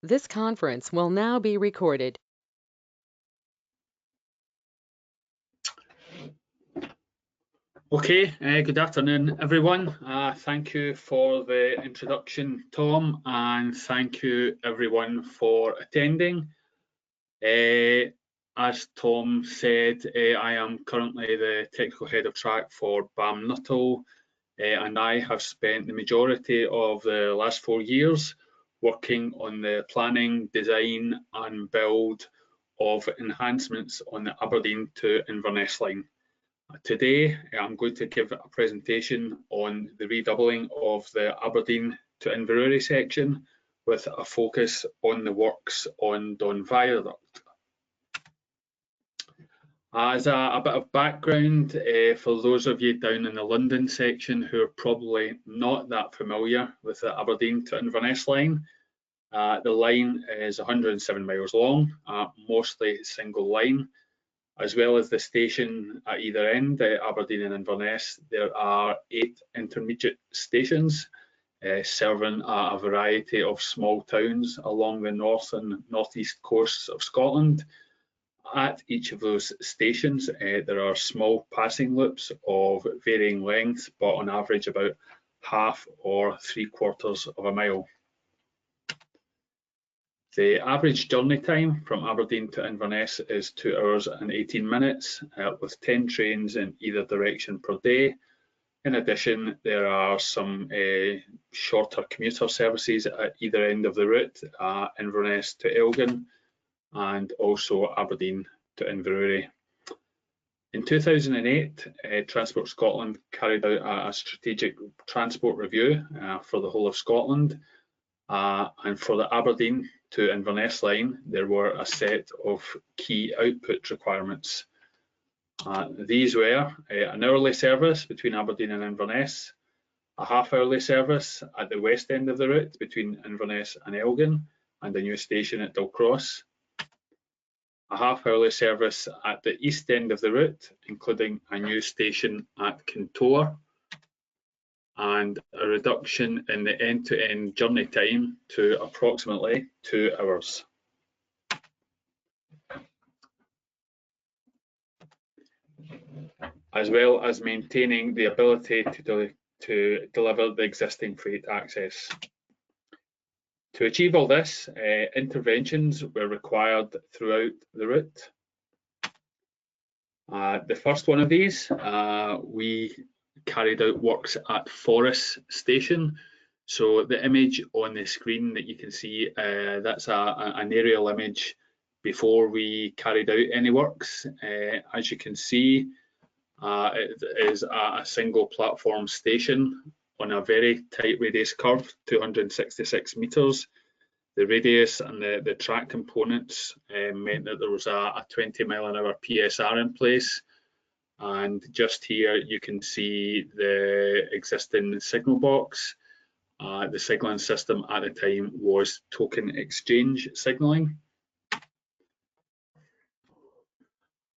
This conference will now be recorded. Okay, good afternoon, everyone. Thank you for the introduction, Tom, and thank you, everyone, for attending. As Tom said, I am currently the Technical Head of Track for BAM Nuttall, and I have spent the majority of the last 4 years working on the planning, design and build of enhancements on the Aberdeen to Inverness line. Today, I'm going to give a presentation on the redoubling of the Aberdeen to Inverurie section with a focus on the works on Don Viaduct. As a bit of background, for those of you down in the London section who are probably not that familiar with the Aberdeen to Inverness line, the line is 107 miles long, mostly single line. As well as the station at either end, Aberdeen and Inverness, there are 8 intermediate stations serving a variety of small towns along the north and northeast coasts of Scotland. At each of those stations, there are small passing loops of varying length, but on average about half or 3/4 of a mile. The average journey time from Aberdeen to Inverness is 2 hours and 18 minutes, with 10 trains in either direction per day. In addition, there are some shorter commuter services at either end of the route, Inverness to Elgin and also Aberdeen to Inverurie. In 2008, Transport Scotland carried out a strategic transport review for the whole of Scotland, and for the Aberdeen to Inverness line, there were a set of key output requirements. These were an hourly service between Aberdeen and Inverness, a half-hourly service at the west end of the route between Inverness and Elgin, and a new station at Dalcross, a half-hourly service at the east end of the route, including a new station at Kintor, and a reduction in the end-to-end journey time to approximately 2 hours. As well as maintaining the ability to deliver the existing freight access. To achieve all this, interventions were required throughout the route. The first one of these, we carried out works at Forres Station. So the image on the screen that you can see, that's an aerial image before we carried out any works. As you can see, it is a single platform station on a very tight radius curve, 266 metres. The radius and the track components meant that there was a 20-mile-an-hour PSR in place. And just here you can see the existing signal box. The signalling system at the time was token exchange signalling.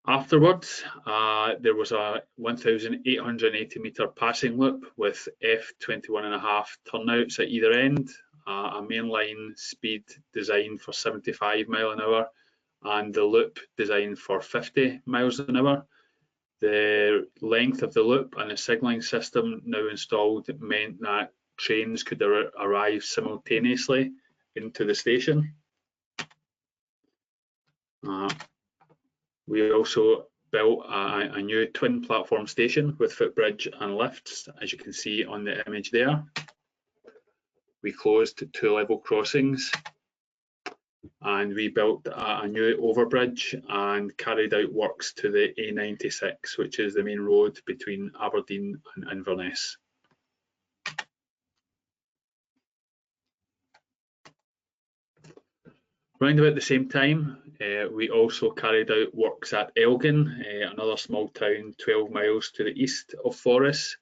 Afterwards, there was a 1,880 metre passing loop with F21.5 turnouts at either end, a mainline speed designed for 75 miles an hour, and the loop designed for 50 miles an hour. The length of the loop and the signalling system now installed meant that trains could arrive simultaneously into the station. We also built a new twin platform station with footbridge and lifts, as you can see on the image there. We closed 2 level crossings, and we built a new overbridge and carried out works to the A96, which is the main road between Aberdeen and Inverness. Around about the same time, we also carried out works at Elgin, another small town 12 miles to the east of Forres.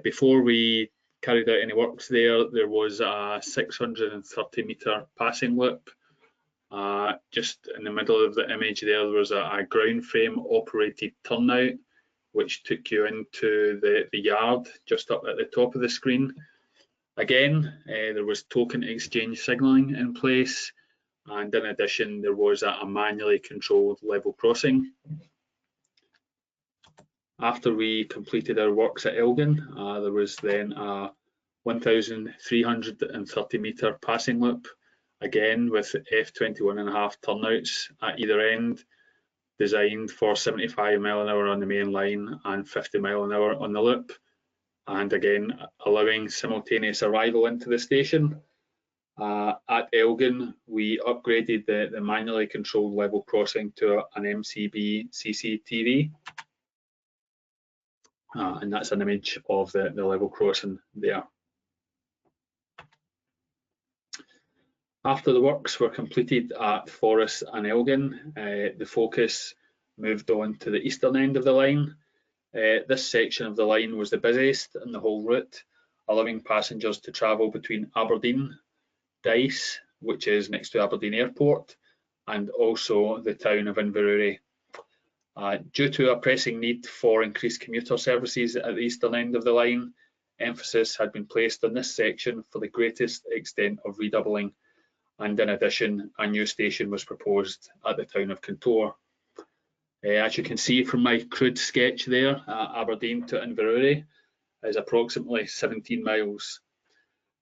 Before we carried out any works there was a 630 metre passing loop. Just in the middle of the image there was a ground frame operated turnout, which took you into the yard just up at the top of the screen. Again, there was token exchange signalling in place, and in addition there was a manually controlled level crossing. After we completed our works at Elgin, there was then a 1,330 metre passing loop, again with F21.5 turnouts at either end, designed for 75 mile an hour on the main line and 50 mile an hour on the loop, and again allowing simultaneous arrival into the station. At Elgin, we upgraded the manually controlled level crossing to an MCB CCTV. And that's an image of the level crossing there. After the works were completed at Forres and Elgin, the focus moved on to the eastern end of the line. This section of the line was the busiest in the whole route, allowing passengers to travel between Aberdeen, Dice, which is next to Aberdeen Airport, and also the town of Inverurie. Due to a pressing need for increased commuter services at the eastern end of the line, emphasis had been placed on this section for the greatest extent of redoubling, and in addition, a new station was proposed at the town of Contour. As you can see from my crude sketch there, Aberdeen to Inverurie is approximately 17 miles.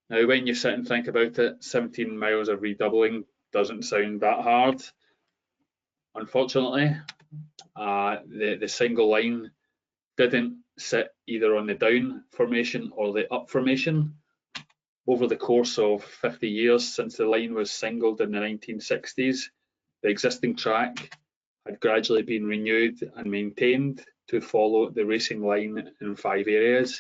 Now, when you sit and think about it, 17 miles of redoubling doesn't sound that hard. Unfortunately, the single line didn't sit either on the down formation or the up formation. Over the course of 50 years since the line was singled in the 1960s, the existing track had gradually been renewed and maintained to follow the racing line in 5 areas,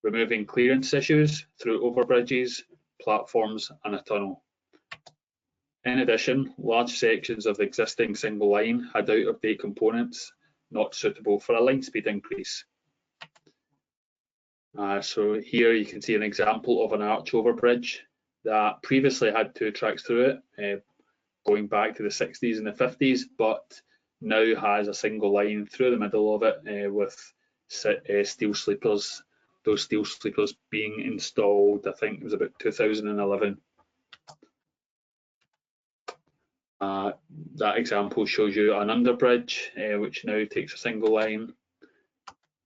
removing clearance issues through overbridges, platforms and a tunnel. In addition, large sections of the existing single line had out-of-date components not suitable for a line speed increase. So here you can see an example of an arch overbridge that previously had 2 tracks through it, going back to the 60s and the 50s, but now has a single line through the middle of it with steel sleepers. Those steel sleepers being installed, I think it was about 2011. That example shows you an underbridge, which now takes a single line,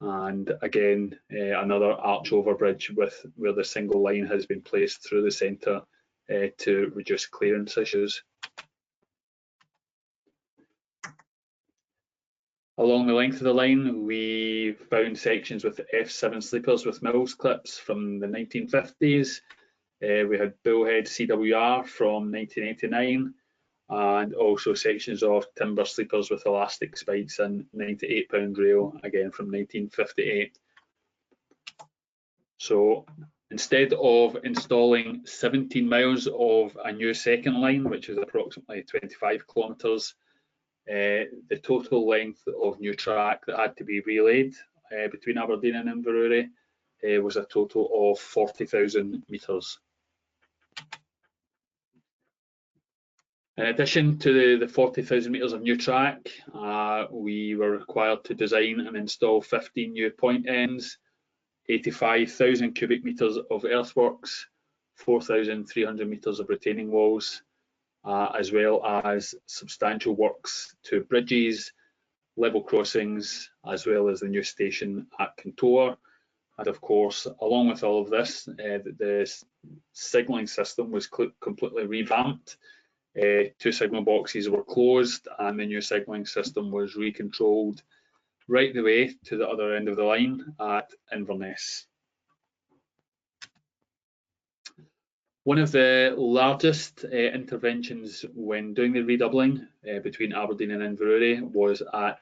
and again another arch overbridge where the single line has been placed through the centre to reduce clearance issues. Along the length of the line, we found sections with F7 sleepers with Mills clips from the 1950s. We had Bullhead CWR from 1989. And also sections of timber sleepers with elastic spikes and 98-pound rail, again from 1958. So instead of installing 17 miles of a new second line, which is approximately 25 kilometres, the total length of new track that had to be relayed between Aberdeen and Inverurie was a total of 40,000 metres. In addition to the 40,000 metres of new track, we were required to design and install 15 new point ends, 85,000 cubic metres of earthworks, 4,300 metres of retaining walls, as well as substantial works to bridges, level crossings, as well as the new station at Contour. And of course, along with all of this, the signalling system was completely revamped. 2 signal boxes were closed and the new signalling system was recontrolled right the way to the other end of the line at Inverness. One of the largest interventions when doing the redoubling between Aberdeen and Inverurie was at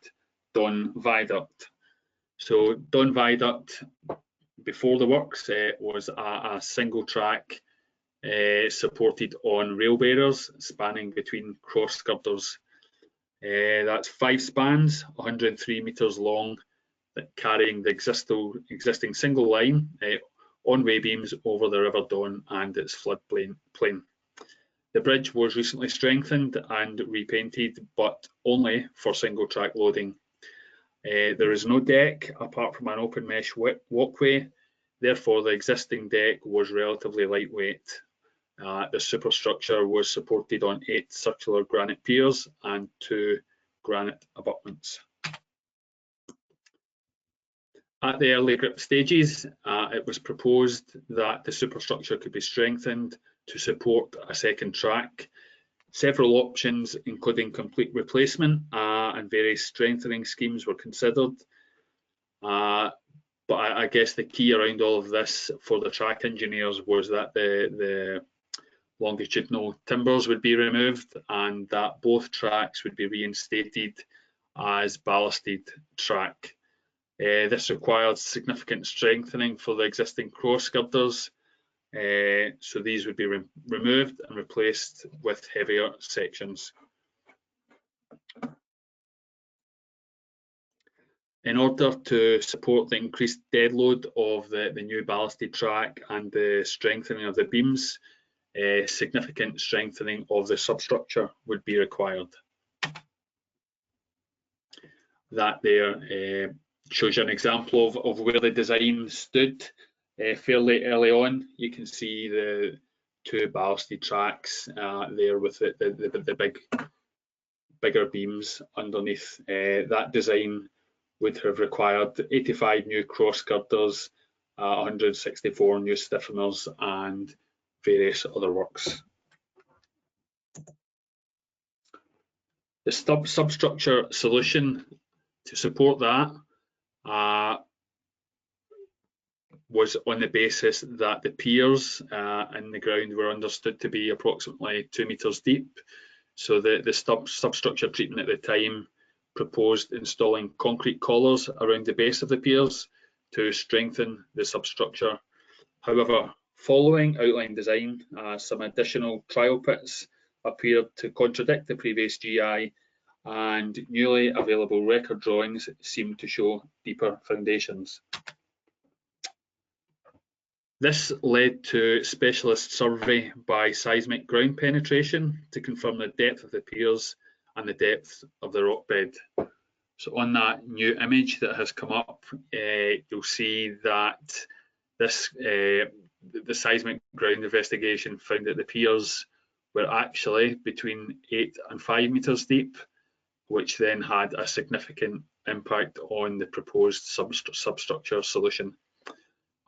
Don Viaduct. So Don Viaduct, before the works, was a single track supported on rail bearers spanning between cross girders. That's 5 spans, 103 metres long, that carrying the existing single line on way beams over the River Don and its floodplain. The bridge was recently strengthened and repainted, but only for single track loading. There is no deck apart from an open mesh walkway. Therefore, the existing deck was relatively lightweight. The superstructure was supported on 8 circular granite piers and 2 granite abutments. At the early grip stages, it was proposed that the superstructure could be strengthened to support a second track. Several options, including complete replacement and various strengthening schemes, were considered. But I guess the key around all of this for the track engineers was that the longitudinal timbers would be removed and that both tracks would be reinstated as ballasted track. This required significant strengthening for the existing cross girders, so these would be removed and replaced with heavier sections. In order to support the increased dead load of the new ballasted track and the strengthening of the beams, significant strengthening of the substructure would be required. That there shows you an example of where the design stood fairly early on. You can see the 2 ballasted tracks there with the bigger beams underneath. That design would have required 85 new cross girders, 164 new stiffeners, and various other works. The substructure solution to support that was on the basis that the piers in the ground were understood to be approximately 2 meters deep. So the substructure treatment at the time proposed installing concrete collars around the base of the piers to strengthen the substructure. However, following outline design, some additional trial pits appeared to contradict the previous GI, and newly available record drawings seemed to show deeper foundations. This led to specialist survey by seismic ground penetration to confirm the depth of the piers and the depth of the rock bed. So on that new image that has come up, you'll see that this the seismic ground investigation found that the piers were actually between 8 and 5 meters deep, which then had a significant impact on the proposed substructure solution.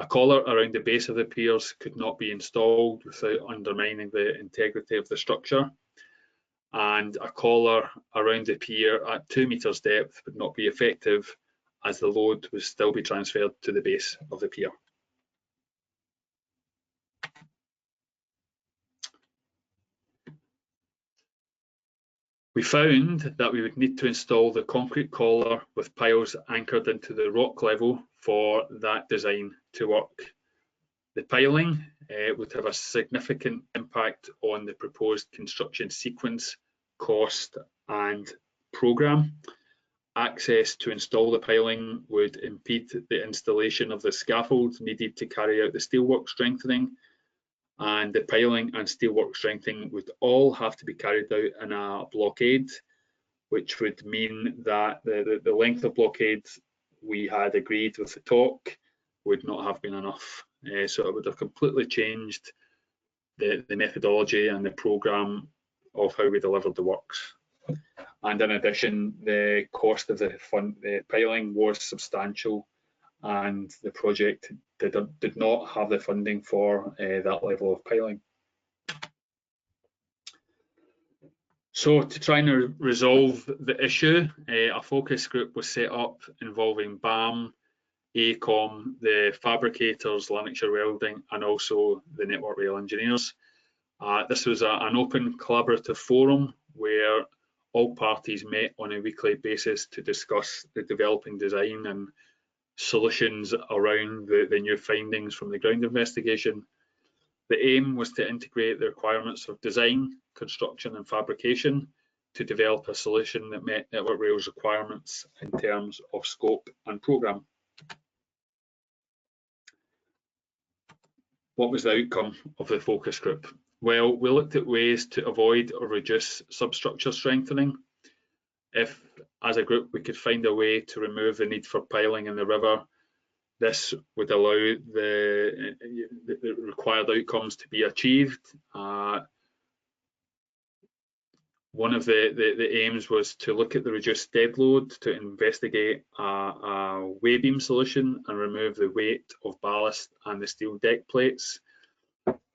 A collar around the base of the piers could not be installed without undermining the integrity of the structure, and a collar around the pier at 2 meters depth would not be effective, as the load would still be transferred to the base of the pier. We found that we would need to install the concrete collar with piles anchored into the rock level for that design to work. The piling would have a significant impact on the proposed construction sequence, cost, and programme. Access to install the piling would impede the installation of the scaffold needed to carry out the steelwork strengthening, and the piling and steelwork strengthening would all have to be carried out in a blockade, which would mean that the length of blockade we had agreed with the talk would not have been enough. So it would have completely changed the methodology and the programme of how we delivered the works. And in addition, the cost of the piling was substantial, and the project did not have the funding for that level of piling. So to try and resolve the issue, a focus group was set up involving BAM, AECOM, the fabricators, Lanarkshire Welding, and also the Network Rail engineers. This was an open collaborative forum where all parties met on a weekly basis to discuss the developing design and solutions around the new findings from the ground investigation. The aim was to integrate the requirements of design, construction and fabrication to develop a solution that met Network Rail's requirements in terms of scope and programme. What was the outcome of the focus group? Well, we looked at ways to avoid or reduce substructure strengthening. If, as a group, we could find a way to remove the need for piling in the river, This would allow the required outcomes to be achieved. One of the aims was to look at the reduced dead load, to investigate a way beam solution and remove the weight of ballast and the steel deck plates.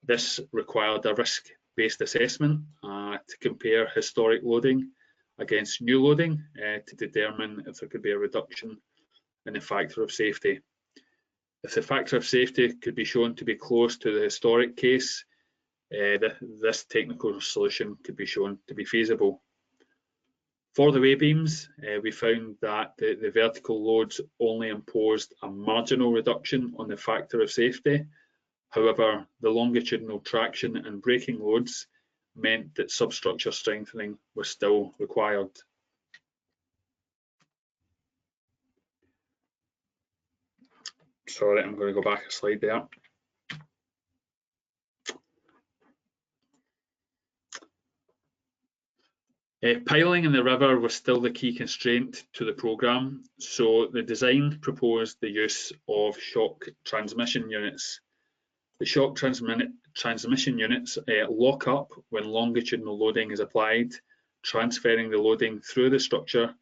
This required a risk-based assessment to compare historic loading against new loading to determine if there could be a reduction in the factor of safety. If the factor of safety could be shown to be close to the historic case, this technical solution could be shown to be feasible. For the way beams, we found that the vertical loads only imposed a marginal reduction on the factor of safety. However, the longitudinal traction and braking loads meant that substructure strengthening was still required. Sorry, I'm going to go back a slide there. Piling in the river was still the key constraint to the programme, so the design proposed the use of shock transmission units. The shock transmission units lock up when longitudinal loading is applied, transferring the loading through the structure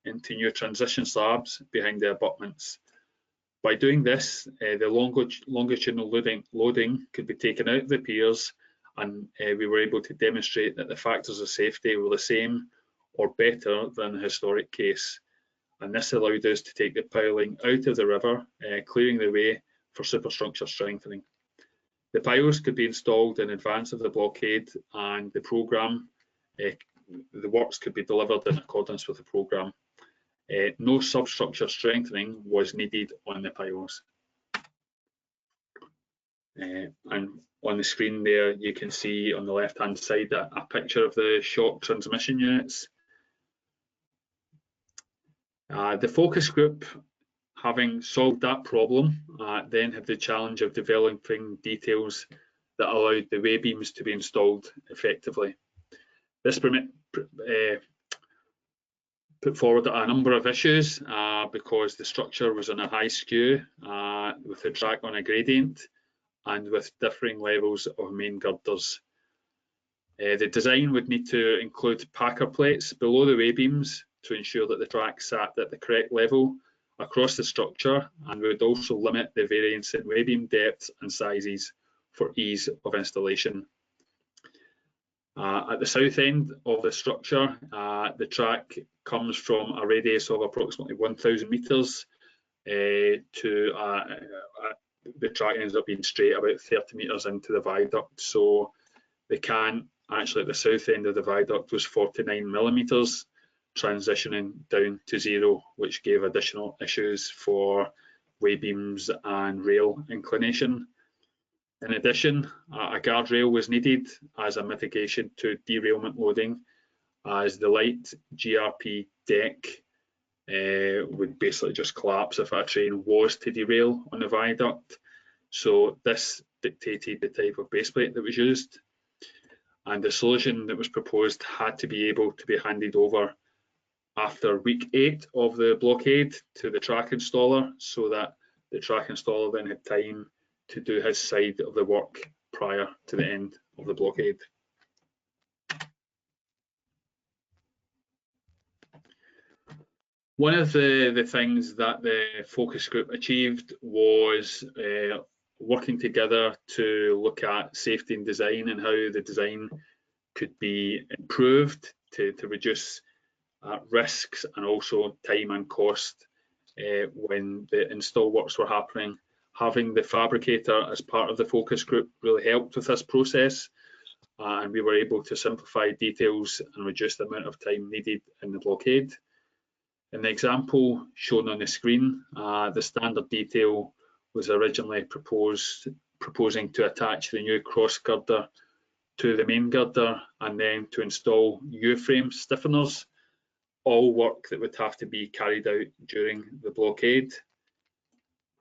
into new transition slabs behind the abutments. By doing this, the longitudinal loading could be taken out of the piers, and we were able to demonstrate that the factors of safety were the same or better than the historic case. And this allowed us to take the piling out of the river, clearing the way for superstructure strengthening. The piles could be installed in advance of the blockade, and the programme, the works could be delivered in accordance with the programme. No substructure strengthening was needed on the piles. And on the screen there, you can see on the left-hand side a picture of the shock transmission units. The focus group, having solved that problem, then had the challenge of developing details that allowed the way beams to be installed effectively. This put forward a number of issues because the structure was on a high skew with the track on a gradient and with differing levels of main girders. The design would need to include packer plates below the way beams to ensure that the track sat at the correct level across the structure, and would also limit the variance in way beam depths and sizes for ease of installation. At the south end of the structure, the track comes from a radius of approximately 1,000 metres to the track ends up being straight about 30 metres into the viaduct. So the can actually at the south end of the viaduct was 49 millimetres, transitioning down to 0, which gave additional issues for way beams and rail inclination. In addition, a guardrail was needed as a mitigation to derailment loading, as the light GRP deck would basically just collapse if a train was to derail on the viaduct. So this dictated the type of base plate that was used, and the solution that was proposed had to be able to be handed over after week 8 of the blockade to the track installer, so that the track installer then had time to do his side of the work prior to the end of the blockade. One of the things that the focus group achieved was working together to look at safety and design and how the design could be improved to reduce risks and also time and cost when the install works were happening. Having the fabricator as part of the focus group really helped with this process, and we were able to simplify details and reduce the amount of time needed in the blockade. In the example shown on the screen, the standard detail was originally proposing to attach the new cross girder to the main girder and then to install U-frame stiffeners, all work that would have to be carried out during the blockade.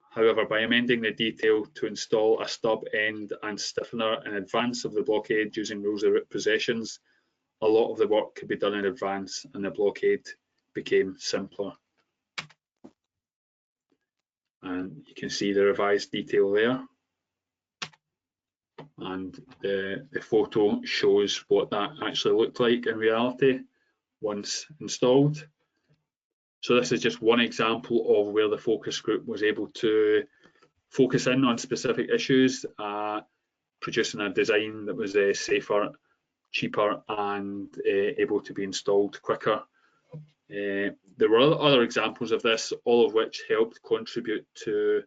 However, by amending the detail to install a stub end and stiffener in advance of the blockade using rules of route possessions, a lot of the work could be done in advance and the blockade became simpler. and you can see the revised detail there, and the photo shows what that actually looked like in reality once installed. So this is just one example of where the focus group was able to focus in on specific issues, producing a design that was safer, cheaper, and able to be installed quicker. There were other examples of this, all of which helped contribute to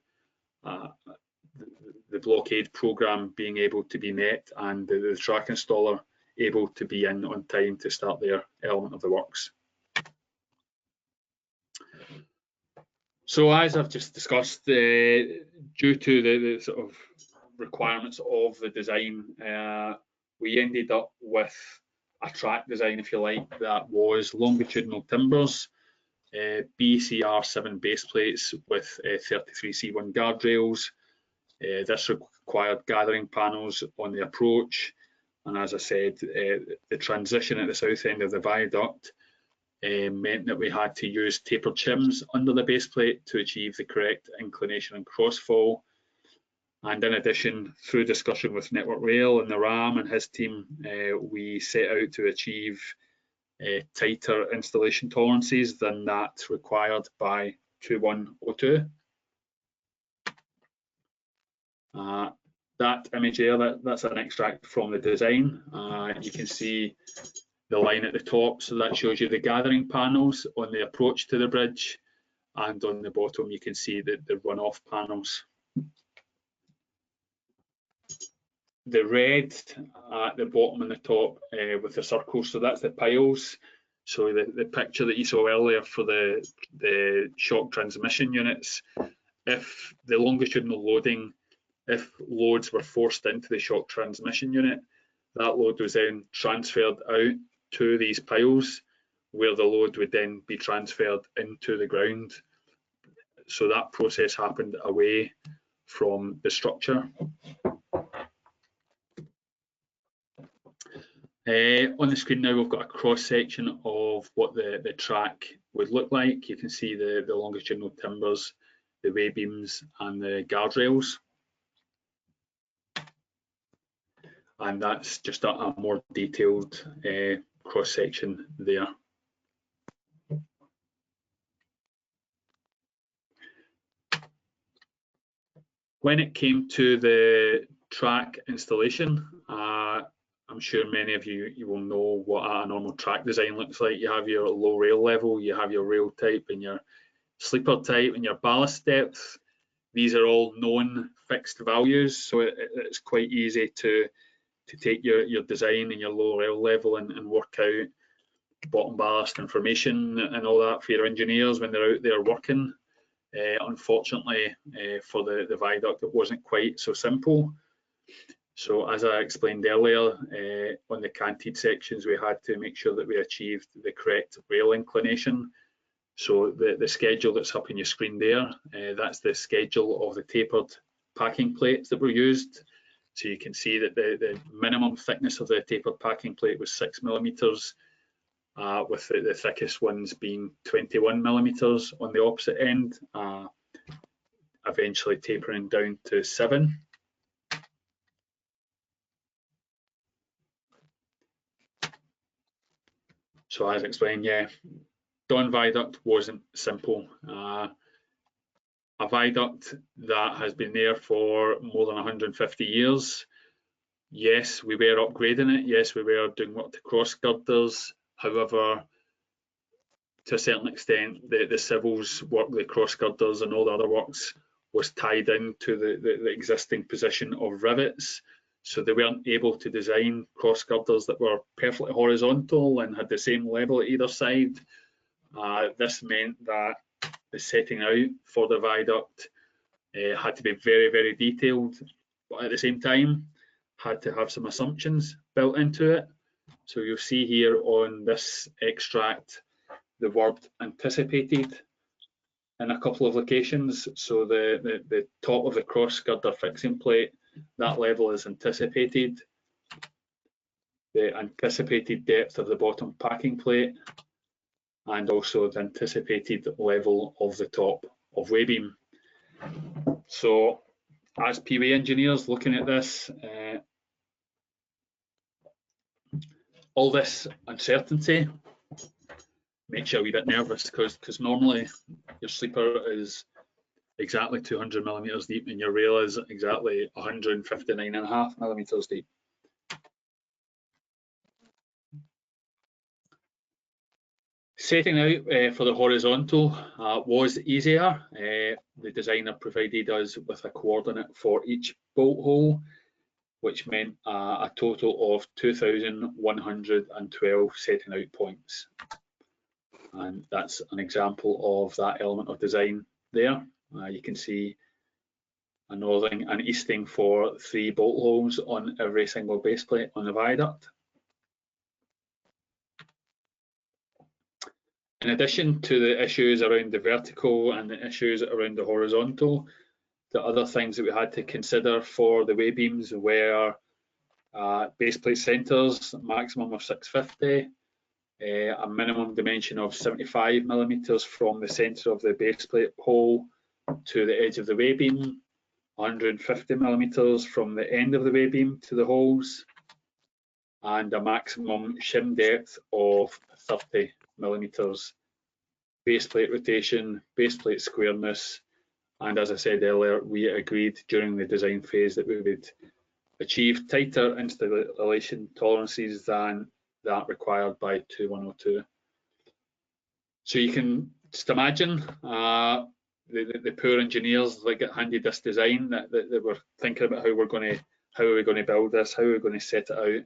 the Blockade programme being able to be met, and the track installer able to be in on time to start their element of the works. So as I've just discussed, due to the sort of requirements of the design, we ended up with a track design, if you like, that was longitudinal timbers, BCR7 base plates with 33C1 guardrails. This required gathering panels on the approach, and as I said, the transition at the south end of the viaduct meant that we had to use tapered shims under the base plate to achieve the correct inclination and crossfall. And in addition, through discussion with Network Rail and the RAM and his team, we set out to achieve tighter installation tolerances than that required by 2102. That image there, that's an extract from the design. You can see the line at the top, so that shows you the gathering panels on the approach to the bridge, and on the bottom you can see the runoff panels. The red at the bottom and the top with the circles, so that's the piles. So the picture that you saw earlier for the shock transmission units, if the longitudinal loading, if loads were forced into the shock transmission unit, that load was then transferred out to these piles, where the load would then be transferred into the ground. So that process happened away from the structure. On the screen now, we've got a cross section of what the track would look like. You can see the longitudinal timbers, the way beams, and the guardrails. And that's just a more detailed cross section there. When it came to the track installation, I'm sure many of you will know what a normal track design looks like. You have your low rail level, you have your rail type and your sleeper type and your ballast depth. These are all known fixed values, so it's quite easy to take your design and your low rail level and work out bottom ballast information and all that for your engineers when they're out there working. Unfortunately, for the viaduct, it wasn't quite so simple. So as I explained earlier, on the canted sections, we had to make sure that we achieved the correct rail inclination. So the schedule that's up on your screen there, that's the schedule of the tapered packing plates that were used. So you can see that the minimum thickness of the tapered packing plate was 6 millimeters, with the thickest ones being 21 millimeters on the opposite end, eventually tapering down to 7. So as explained, yeah, Don Viaduct wasn't simple. A viaduct that has been there for more than 150 years. Yes, we were upgrading it. Yes, we were doing work to cross girders. However, to a certain extent, the civils work, the cross girders and all the other works was tied into the existing position of rivets. So they weren't able to design cross girders that were perfectly horizontal and had the same level at either side. This meant that the setting out for the viaduct had to be very, very detailed, but at the same time had to have some assumptions built into it. So you'll see here on this extract the word anticipated in a couple of locations. So the top of the cross girder fixing plate, that level is anticipated. The anticipated depth of the bottom packing plate, and also the anticipated level of the top of way beam. So as PV engineers looking at this, all this uncertainty makes you a wee bit nervous, because normally your sleeper is exactly 200 millimeters deep and your rail is exactly 159.5 millimeters deep. Setting out for the horizontal was easier. The designer provided us with a coordinate for each bolt hole, which meant a total of 2,112 setting out points. And that's an example of that element of design there. You can see a northing and easting for 3 bolt holes on every single base plate on the viaduct. In addition to the issues around the vertical and the issues around the horizontal, the other things that we had to consider for the way beams were base plate centres, maximum of 650, a minimum dimension of 75 millimeters from the centre of the base plate hole to the edge of the way beam, 150 millimeters from the end of the way beam to the holes, and a maximum shim depth of 30 millimeters. Base plate rotation, base plate squareness, and as I said earlier, we agreed during the design phase that we would achieve tighter installation tolerances than that required by 2102. So you can just imagine the poor engineers that get handed this design that were thinking about how are we going to build this, how are we going to set it out,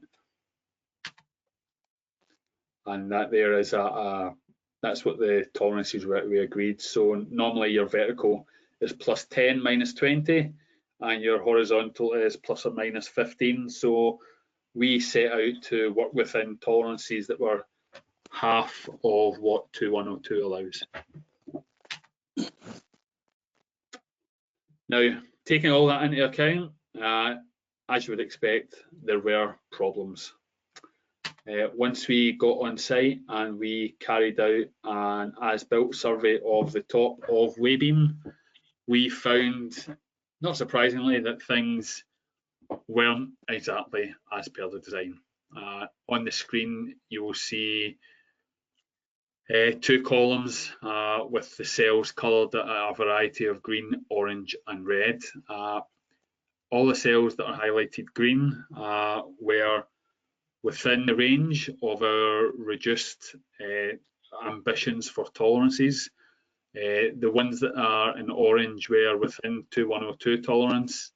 and that there is that's what the tolerances we agreed. So normally your vertical is +10 -20, and your horizontal is ±15. So we set out to work within tolerances that were half of what 2102 allows. Now, taking all that into account, as you would expect, there were problems. Once we got on site and we carried out an as-built survey of the top of way beam, we found, not surprisingly, that things weren't exactly as per the design. On the screen, you will see 2 columns with the cells coloured a variety of green, orange and red. All the cells that are highlighted green were within the range of our reduced ambitions for tolerances. The ones that are in orange were within 2102 tolerance,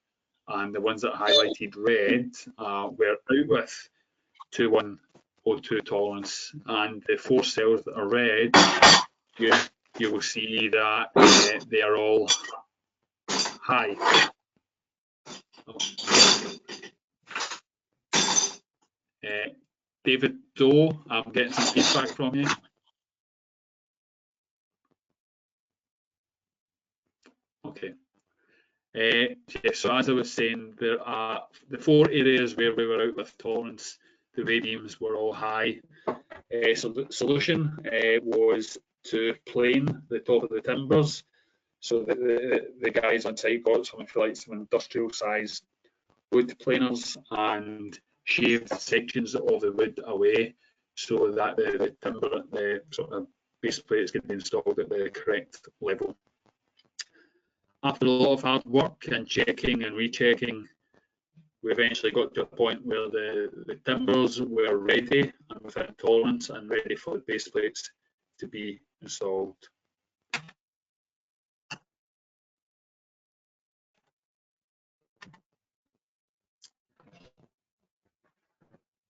and the ones that are highlighted red were out with 2102 tolerance. And the 4 cells that are red, you will see that they are all high. David Doe, I'm getting some feedback from you. Okay. So as I was saying, there are the 4 areas where we were out with tolerance. The way beams were all high. So the solution was to plane the top of the timbers. So the guys on site got some industrial sized wood planers and shaved sections of the wood away so that the timber, the sort of base plates can be installed at the correct level. After a lot of hard work and checking and rechecking, we eventually got to a point where the timbers were ready and within tolerance and ready for the base plates to be installed.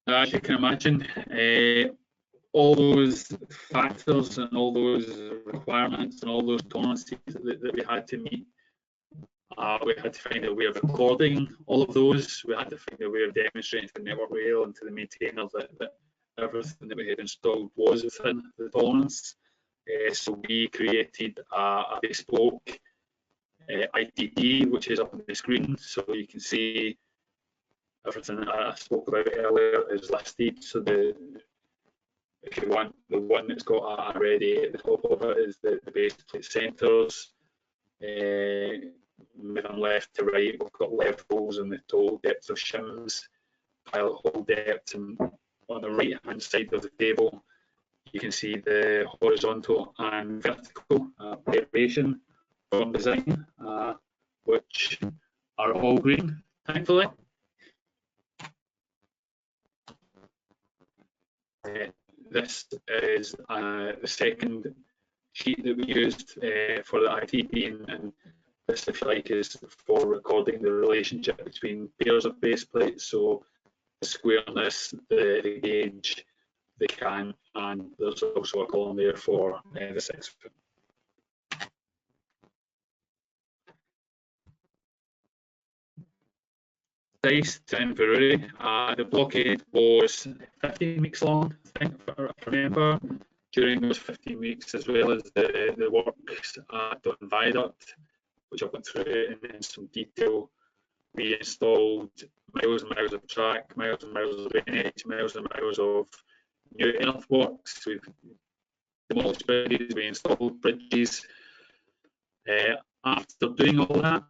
Now, as you can imagine, all those factors and all those requirements and all those tolerances that we had to meet, we had to find a way of recording all of those. We had to find a way of demonstrating to the network rail and to the maintainer that everything that we had installed was within the tolerance. So we created a bespoke ITT, which is up on the screen. So you can see everything that I spoke about earlier is listed. So if you want, the one that's got a ready at the top of it is the base plate centres. moving left to right, we've got levels and the total depth of shims, pilot hole depth, and on the right hand side of the table you can see the horizontal and vertical variation from design, which are all green, thankfully. This is the second sheet that we used for the ITP, and this, if you like, is for recording the relationship between pairs of base plates, so the squareness, the gauge, the can, and there's also a column there for the 6 foot. Dice to Inverurie. The blockade was 15 weeks long, I think, if I remember. During those 15 weeks, as well as the works at Viaduct, which I've gone through in some detail, we installed miles and miles of track, miles and miles of drainage, miles and miles of new earthworks. We've demolished bridges, we installed bridges. After doing all that,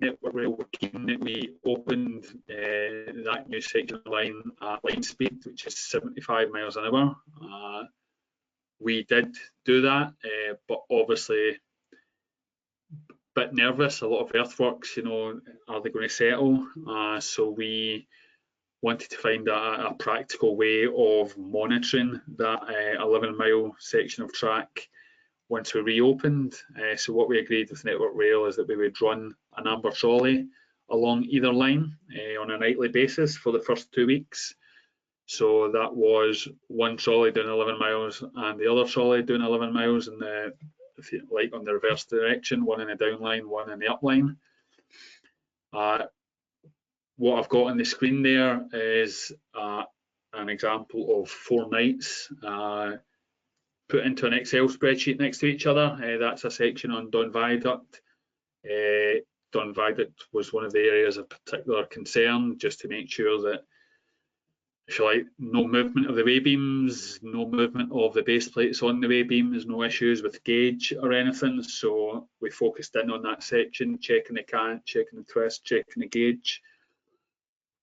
Network Rail were keen that we opened that new section of line at line speed, which is 75 miles an hour. We did do that, but obviously a bit nervous, a lot of earthworks, you know, are they going to settle? So we wanted to find a practical way of monitoring that 11-mile section of track once we reopened. So what we agreed with Network Rail is that we would run an amber trolley along either line on a nightly basis for the first 2 weeks. So that was one trolley doing 11 miles and the other trolley doing 11 miles in the, if you like, on the reverse direction, one in the down line, one in the up line. What I've got on the screen there is an example of 4 nights put into an Excel spreadsheet next to each other. That's a section on Don Viaduct. Don Viaduct was one of the areas of particular concern, just to make sure that, if you like, no movement of the way beams, no movement of the base plates on the way beams, no issues with gauge or anything. So we focused in on that section, checking the cant, checking the twist, checking the gauge.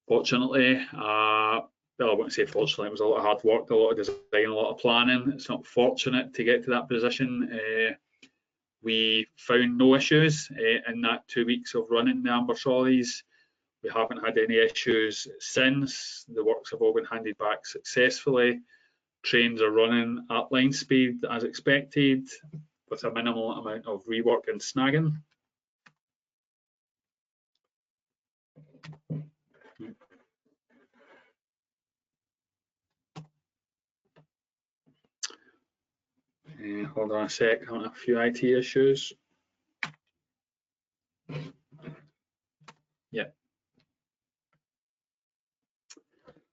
Fortunately, well, I wouldn't say fortunately, it was a lot of hard work, a lot of design, a lot of planning. It's not fortunate to get to that position. We found no issues in that 2 weeks of running the amber trolleys. We haven't had any issues since. The works have all been handed back successfully. Trains are running at line speed as expected, with a minimal amount of rework and snagging. Hold on a sec, having a few IT issues. Yeah.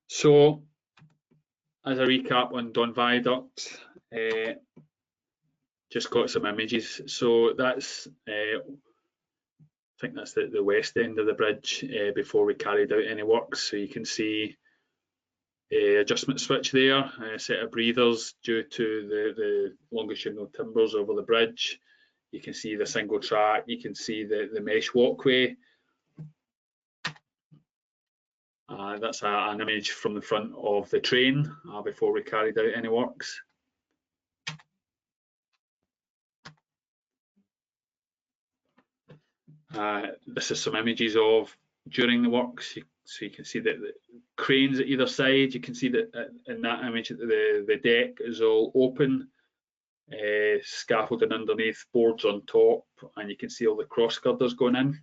So, as a recap on Don Viaduct, just got some images. So that's, I think that's the west end of the bridge before we carried out any works. So you can see adjustment switch there, a set of breathers due to the longitudinal timbers over the bridge. You can see the single track, you can see the mesh walkway. That's an image from the front of the train before we carried out any works. This is some images of during the works. So you can see that the cranes at either side. You can see that in that image the deck is all open, scaffolding underneath, boards on top, and you can see all the cross girders going in.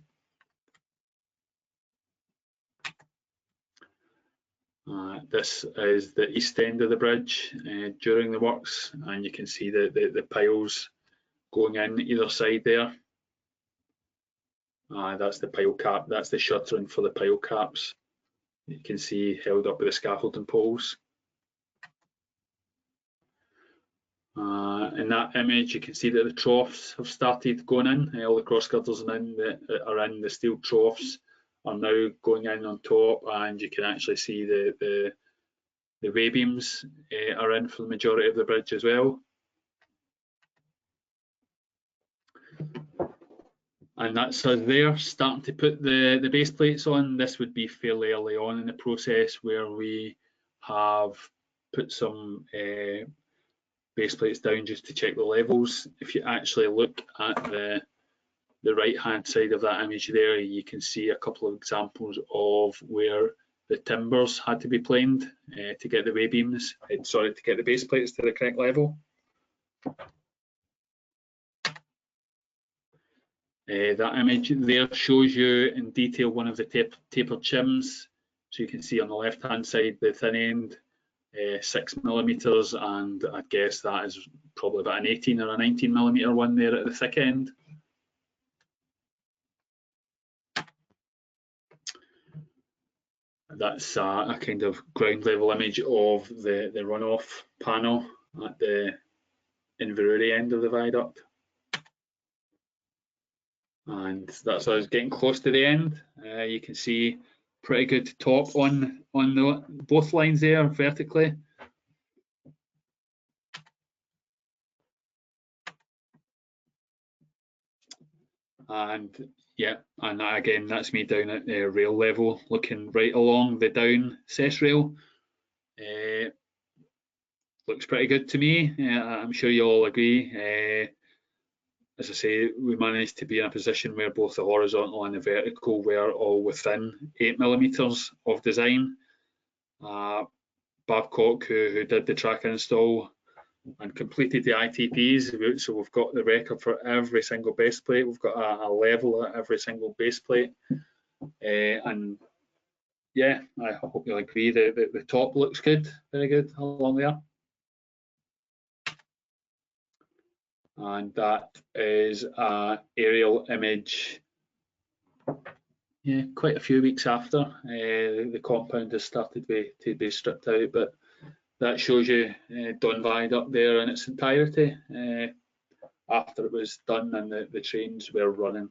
This is the east end of the bridge during the works, and you can see the piles going in either side there. That's the pile cap, that's the shuttering for the pile caps. You can see held up with the scaffolding poles. In that image, you can see that the troughs have started going in. All the cross girders that are in the steel troughs are now going in on top, and you can actually see the way beams are in for the majority of the bridge as well. And that's us there, starting to put the base plates on. This would be fairly early on in the process where we have put some base plates down just to check the levels. If you actually look at the right hand side of that image there, you can see a couple of examples of where the timbers had to be planed to get the way beams, to get the base plates to the correct level. That image there shows you in detail one of the tapered shims. So you can see on the left hand side the thin end, 6mm, and I guess that is probably about an 18 or a 19mm one there at the thick end. That's a kind of ground level image of the runoff panel at the Inverurie end of the viaduct. And that's us getting close to the end. You can see pretty good top on both lines there vertically. And yeah, and again, that's me down at the rail level, looking right along the down cess rail. Looks pretty good to me. I'm sure you all agree. As I say, we managed to be in a position where both the horizontal and the vertical were all within 8mm of design. Babcock, who did the track install and completed the ITPs, so we've got the record for every single base plate. We've got a level at every single base plate, and yeah, I hope you'll agree that the top looks good, very good along there. And that is an aerial image, yeah, quite a few weeks after the compound has started to be stripped out, but that shows you Don Viaduct there in its entirety after it was done and the trains were running.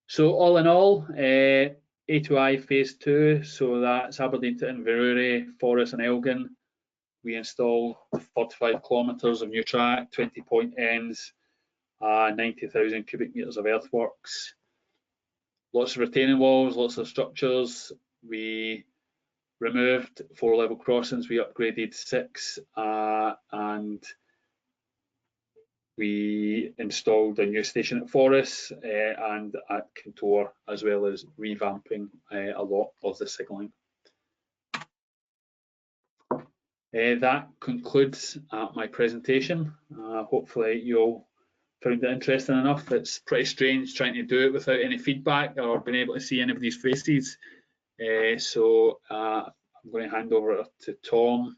So all in all, A2I phase 2, so that's Aberdeen to Inverurie, Forres and Elgin. We installed 45 kilometres of new track, 20 point ends, 90,000 cubic metres of earthworks. Lots of retaining walls, lots of structures. We removed 4 level crossings, we upgraded 6, and we installed a new station at Forres and at Kintor, as well as revamping a lot of the signalling. That concludes my presentation. Hopefully you all found it interesting enough. It's pretty strange trying to do it without any feedback or being able to see anybody's faces. So I'm going to hand over to Tom.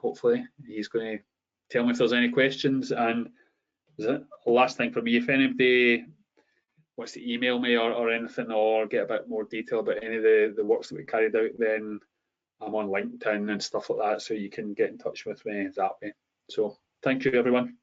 Hopefully he's going to tell me if there's any questions. And the last thing for me, if anybody wants to email me or anything, or get a bit more detail about any of the works that we carried out, then I'm on LinkedIn and stuff like that, so you can get in touch with me that way. So thank you, everyone.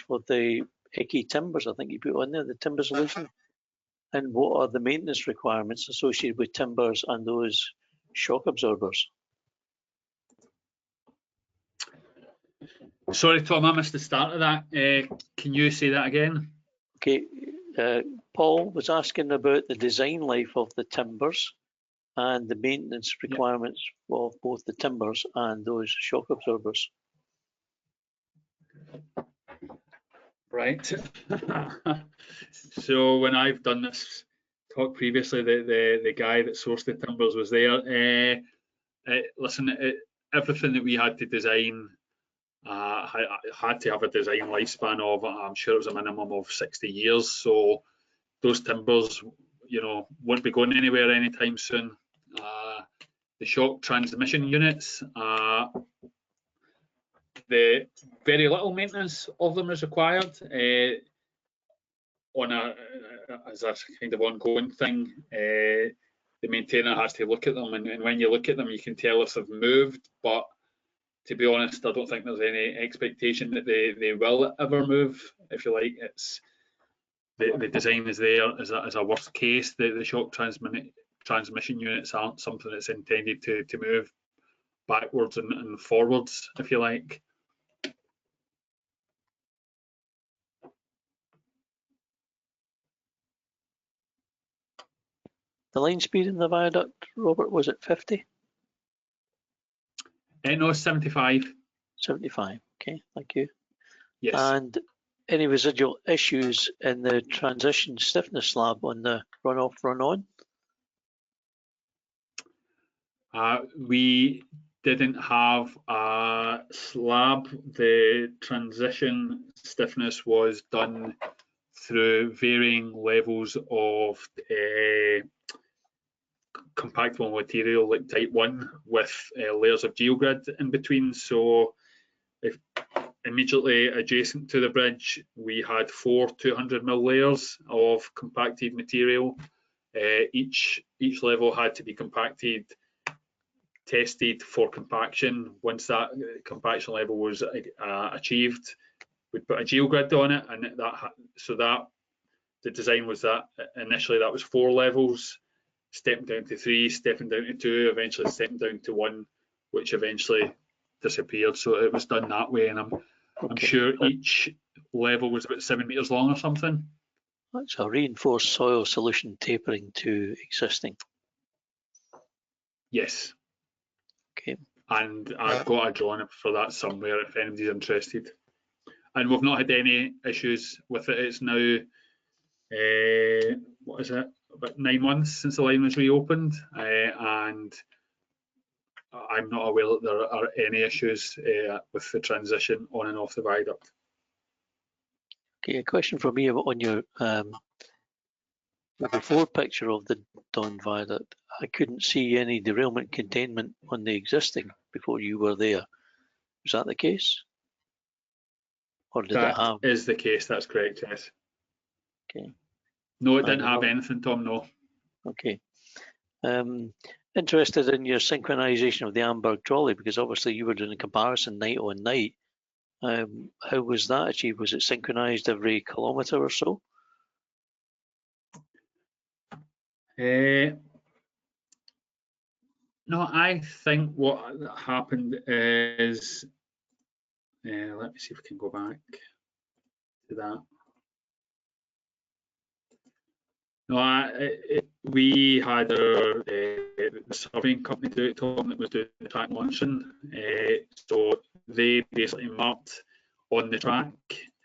For the icky timbers, I think you put on there, the timber solution. And what are the maintenance requirements associated with timbers and those shock absorbers? Sorry, Tom, I missed the start of that. Can you say that again? Okay, Paul was asking about the design life of the timbers and the maintenance requirements for both the timbers and those shock absorbers. Right. So when I've done this talk previously, the guy that sourced the timbers was there. Listen, everything that we had to design had to have a design lifespan of, I'm sure it was a minimum of 60 years. So those timbers, you know, won't be going anywhere anytime soon. The shock transmission units, the very little maintenance of them is required as a kind of ongoing thing. The maintainer has to look at them, and when you look at them, you can tell if they've moved, but to be honest, I don't think there's any expectation that they will ever move. If you like, it's the design is there as a worst case. The shock transmission units aren't something that's intended to move backwards and forwards, if you like. The line speed in the viaduct, Robert, was it 50? No, 75. 75, okay, thank you. Yes. And any residual issues in the transition stiffness slab on the run-off, run-on? We didn't have a slab. The transition stiffness was done through varying levels of compactable material, like type 1, with layers of geogrid in between. So if immediately adjacent to the bridge, we had 4 200mm layers of compacted material. Each level had to be compacted, tested for compaction. Once that compaction level was achieved, we'd put a geogrid on it, and the design was that initially that was 4 levels, stepping down to 3, stepping down to 2, eventually stepping down to 1, which eventually disappeared. So it was done that way, and I'm sure each level was about 7 meters long or something. That's a reinforced soil solution tapering to existing. Yes. Okay. And I've got a drawing for that somewhere if anybody's interested. And we've not had any issues with it. It's now, what is it, about 9 months since the line was reopened, and I'm not aware that there are any issues with the transition on and off the viaduct. Okay, a question for me on your before picture of the Don Viaduct. I couldn't see any derailment containment on the existing before you were there. Was that the case? Or did it have? That is the case, that's correct, yes. Okay. No, it didn't have anything, Tom, no. Okay. Interested in your synchronization of the Amberg trolley, because obviously you were doing a comparison night on night. How was that achieved? Was it synchronized every kilometre or so? No, I think what happened is, let me see if we can go back to that. No, we had the surveying company do it, Tom, that was doing the track launching. So they basically marked on the track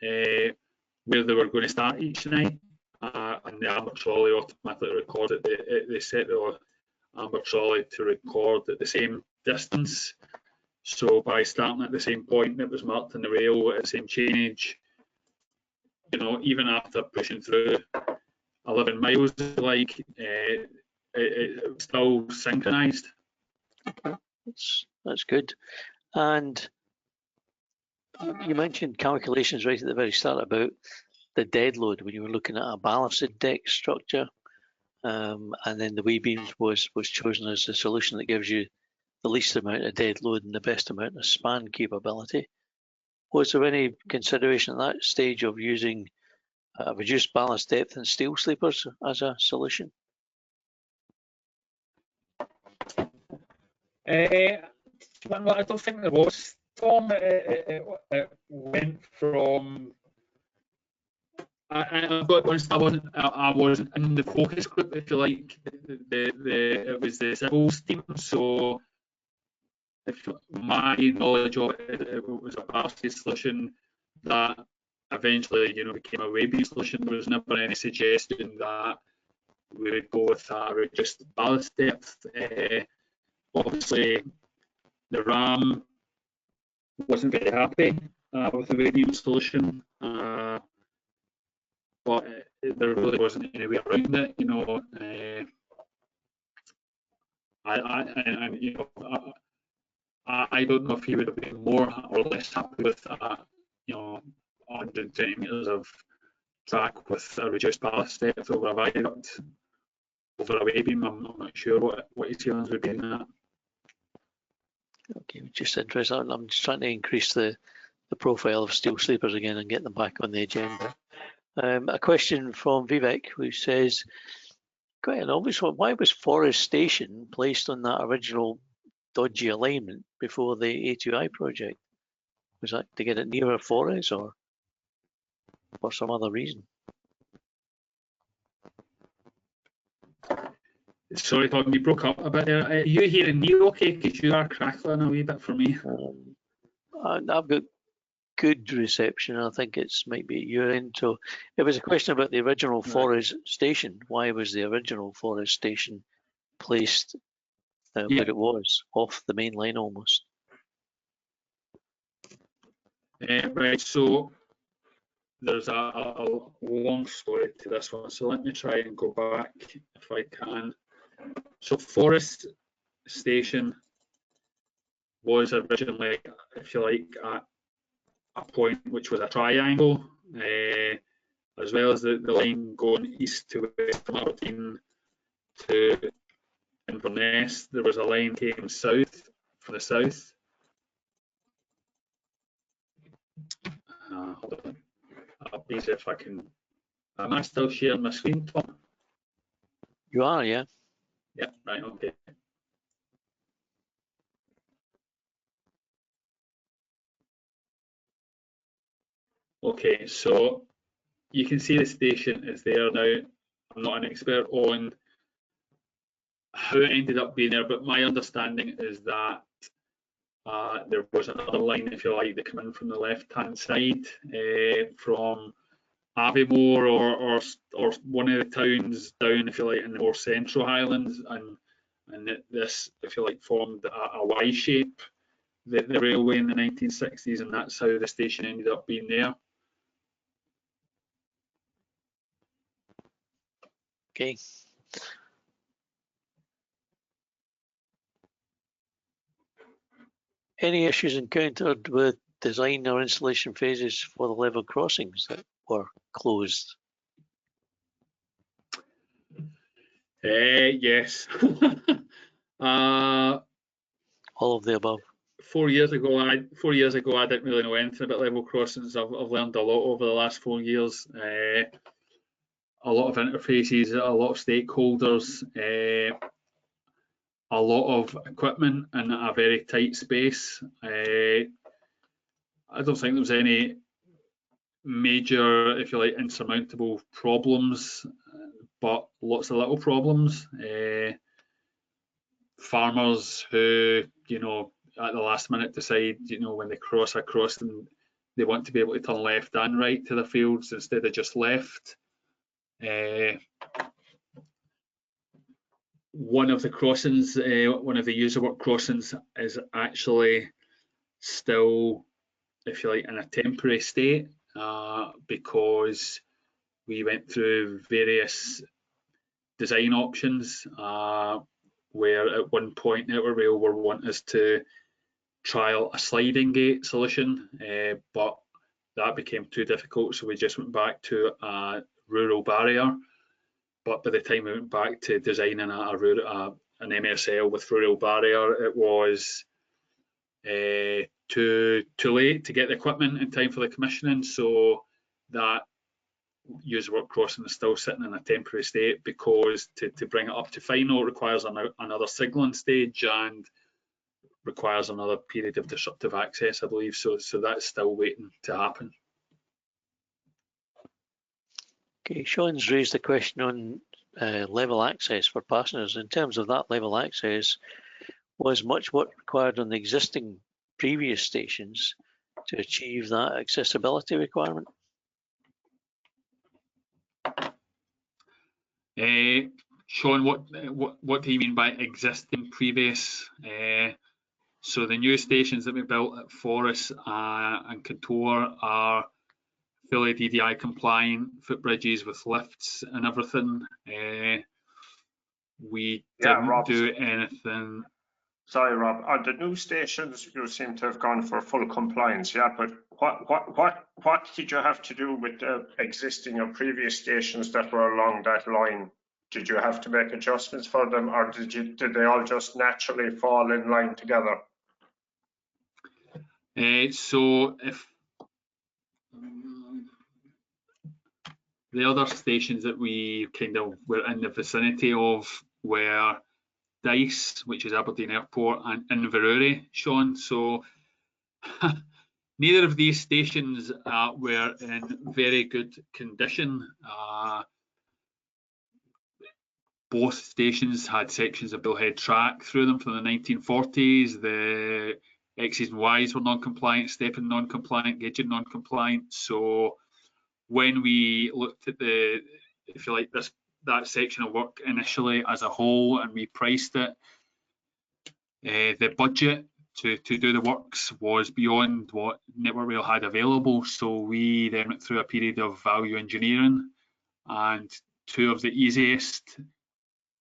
where they were going to start each night, and the Amber trolley automatically recorded. They set the Amber trolley to record at the same distance. So by starting at the same point that was marked on the rail at the same chainage, you know, even after pushing through 11 miles, like it was still synchronized. Okay, that's good. And you mentioned calculations right at the very start about the dead load when you were looking at a ballasted deck structure, and then the wee beams was chosen as the solution that gives you the least amount of dead load and the best amount of span capability. Was there any consideration at that stage of using reduced ballast depth and steel sleepers as a solution? I don't think there was, Tom. It went from. I've got to be honest, I wasn't in the focus group, if you like. It was the civils team, so my knowledge of it was a ballasted solution that eventually, you know, became a wavy solution. There was never any suggestion that we would go with a reduced ballast depth. Obviously, the RAM wasn't very happy with the radium solution, but there really wasn't any way around it. You know, I don't know if he would have been more or less happy with you know, 120 meters of track with a reduced ballast depth over a viaduct over a way beam. I'm not sure what his feelings would be in that. Okay, just interesting. I'm just trying to increase the profile of steel sleepers again and get them back on the agenda. A question from Vivek, who says, quite an obvious one, why was Forest Station placed on that original dodgy alignment before the A2I project? Was that to get it nearer Forest or for some other reason? Sorry, Tom, you broke up a bit there. Are you hearing me okay? Because you are crackling a wee bit for me. I've got good reception. I think it's might be at your end. So it was a question about the original Forest Station. Why was the original Forest Station placed where it was, off the main line almost? Right, so there's a long story to this one. So let me try and go back if I can. So Forest Station was originally, if you like, at a point which was a triangle, as well as the line going east to west from Aberdeen to Inverness. There was a line came south for the south. Hold on. I'll be easy if I can. Am I still sharing my screen, Tom? You are, yeah. Yeah, right, okay. Okay, so you can see the station is there now. I'm not an expert on how it ended up being there, but my understanding is that there was another line, if you like, that came in from the left-hand side from Aviemore or one of the towns down, if you like, in the more central Highlands, and this, if you like, formed a Y shape, the railway in the 1960s, and that's how the station ended up being there. Okay. Any issues encountered with design or installation phases for the level crossings that were closed? Yes. All of the above. 4 years ago, I didn't really know anything about level crossings. I've learned a lot over the last 4 years. A lot of interfaces, a lot of stakeholders, a lot of equipment in a very tight space. I don't think there was any major, if you like, insurmountable problems, but lots of little problems. Farmers who, you know, at the last minute decide, you know, when they cross a crossing, they want to be able to turn left and right to the fields instead of just left. One of the crossings, one of the user work crossings, is actually still, if you like, in a temporary state because we went through various design options where at one point Network Rail were wanting us to trial a sliding gate solution, but that became too difficult, so we just went back to a rural barrier. But by the time we went back to designing an MSL with rural barrier, it was too late to get the equipment in time for the commissioning, so that user work crossing is still sitting in a temporary state because to bring it up to final requires another signalling stage and requires another period of disruptive access, I believe. So that's still waiting to happen. Okay, Sean's raised a question on level access for passengers. In terms of that level access, was much work required on the existing previous stations to achieve that accessibility requirement? Sean, what do you mean by existing previous? So the new stations that we built at Forest and Contour are fully DDI compliant, footbridges with lifts and everything. We didn't do anything. Sorry, Rob. On the new stations, you seem to have gone for full compliance, yeah. But what did you have to do with the existing or previous stations that were along that line? Did you have to make adjustments for them, or did they all just naturally fall in line together? So if the other stations that we kind of were in the vicinity of were Dice, which is Aberdeen Airport, and Inverurie, Sean. So neither of these stations were in very good condition. Both stations had sections of billhead track through them from the 1940s. The X's and Y's were non-compliant, stepping non-compliant, gauging non-compliant. So when we looked at the, if you like, that section of work initially as a whole, and we priced it, the budget to do the works was beyond what Network Rail had available. So we then went through a period of value engineering, and two of the easiest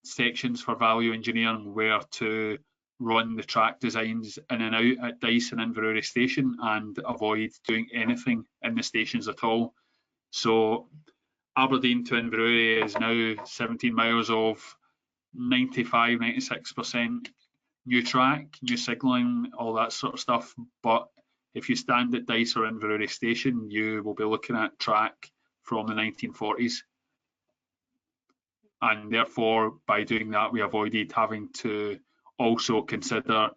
sections for value engineering were to run the track designs in and out at Dice and Inverurie station and avoid doing anything in the stations at all. So Aberdeen to Inverurie is now 17 miles of 95–96% new track, new signalling, all that sort of stuff. But if you stand at Dice or Inverurie station, you will be looking at track from the 1940s. And therefore, by doing that, we avoided having to also consider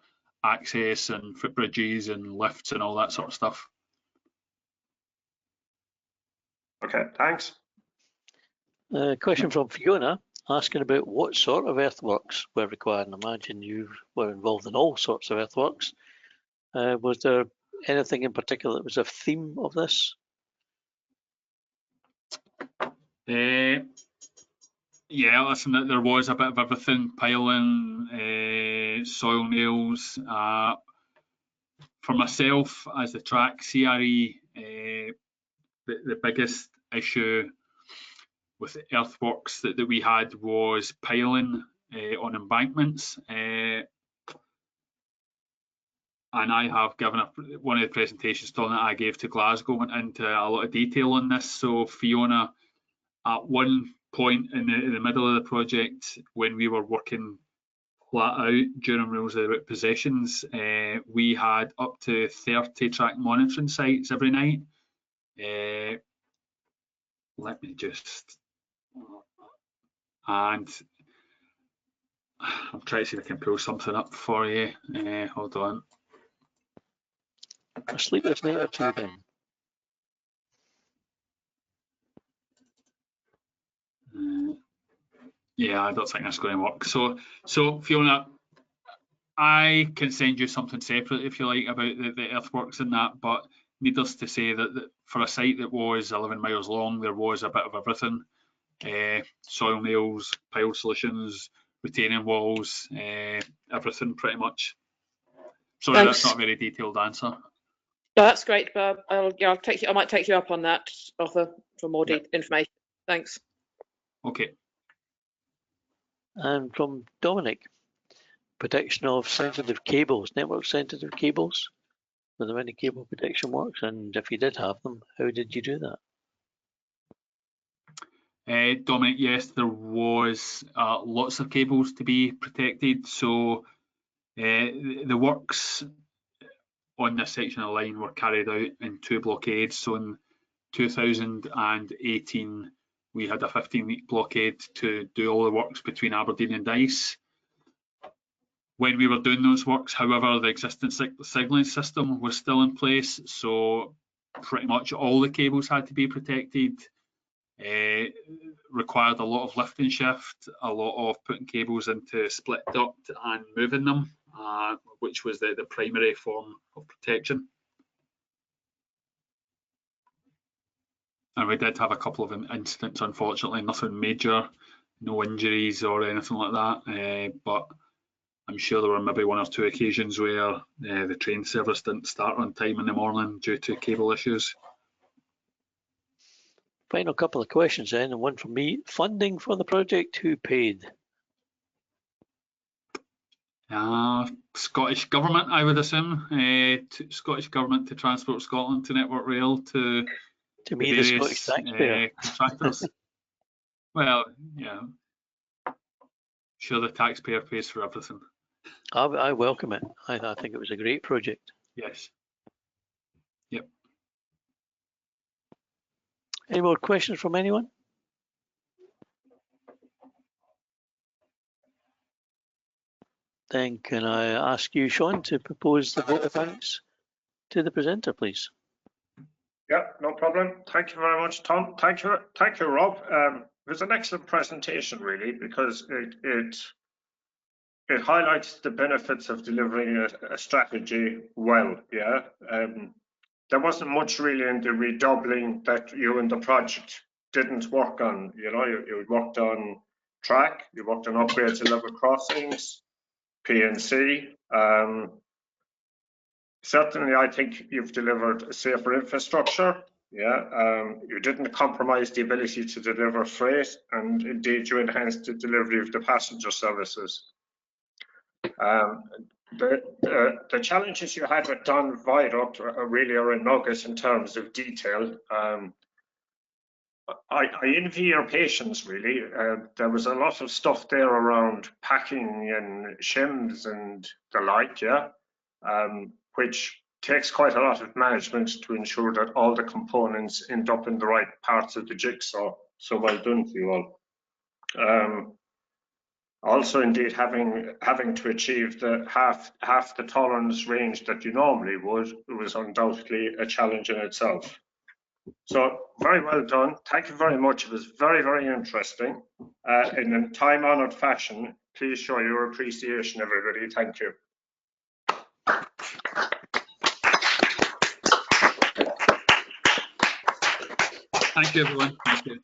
access and footbridges and lifts and all that sort of stuff. Okay, thanks. Question from Fiona asking about what sort of earthworks were required. And I imagine you were involved in all sorts of earthworks. Was there anything in particular that was a theme of this? Yeah, listen, there was a bit of everything: piling, soil nails. For myself, as the track CRE, the biggest issue with earthworks that we had was piling on embankments. And I have given one of the presentations that I gave to Glasgow went into a lot of detail on this. So Fiona, at one point in the middle of the project, when we were working flat out during rules of the route possessions, we had up to 30 track monitoring sites every night. Let me just, and I'm trying to see if I can pull something up for you. Hold on. A sleepless night or two then. Yeah, I don't think that's going to work. So Fiona, I can send you something separate if you like about the earthworks and that, but needless to say that for a site that was 11 miles long, there was a bit of everything. Soil nails, piled solutions, retaining walls, everything pretty much. Sorry, Thanks. that's not a very detailed answer. No, that's great, Bob. I might take you up on that offer for more information. Thanks. Okay. And from Dominic, protection of sensitive cables, network sensitive cables. Were there any cable protection works? And if you did have them, how did you do that? Dominic, yes, there was lots of cables to be protected. So the works on this section of the line were carried out in 2 blockades. So in 2018, we had a 15-week blockade to do all the works between Aberdeen and Dice. When we were doing those works, however, the existing signalling system was still in place, so pretty much all the cables had to be protected. Required a lot of lift and shift, a lot of putting cables into split duct and moving them, which was the primary form of protection. And we did have a couple of incidents, unfortunately, nothing major, no injuries or anything like that, but I'm sure there were maybe 1 or 2 occasions where the train service didn't start on time in the morning due to cable issues. Final couple of questions then, and one from me. Funding for the project, who paid? Scottish Government, I would assume. Scottish Government to Transport Scotland to Network Rail to me, the Scottish taxpayer. Contractors. Well, yeah. Sure, the taxpayer pays for everything. I welcome it. I think it was a great project. Yes. Any more questions from anyone? Then can I ask you, Sean, to propose the vote of thanks to the presenter, please? Yeah, no problem. Thank you very much, Tom. Thank you, Rob. It was an excellent presentation, really, because it highlights the benefits of delivering a strategy well. Yeah, there wasn't much really in the redoubling that you and the project didn't work on. You know, you worked on track, you worked on upgrades to level crossings, P&C. Certainly, I think you've delivered a safer infrastructure. Yeah, you didn't compromise the ability to deliver freight, and indeed you enhanced the delivery of the passenger services. The challenges you had with Don Viaduct really are in nuggets in terms of detail. I envy your patience, really. There was a lot of stuff there around packing and shims and the like, yeah, which takes quite a lot of management to ensure that all the components end up in the right parts of the jigsaw. So well done to you all. Also, indeed, having to achieve the half the tolerance range that you normally would was undoubtedly a challenge in itself. So very well done. Thank you very much. It was very, very interesting. In a time-honoured fashion, please show your appreciation, everybody. Thank you. Thank you, everyone. Thank you.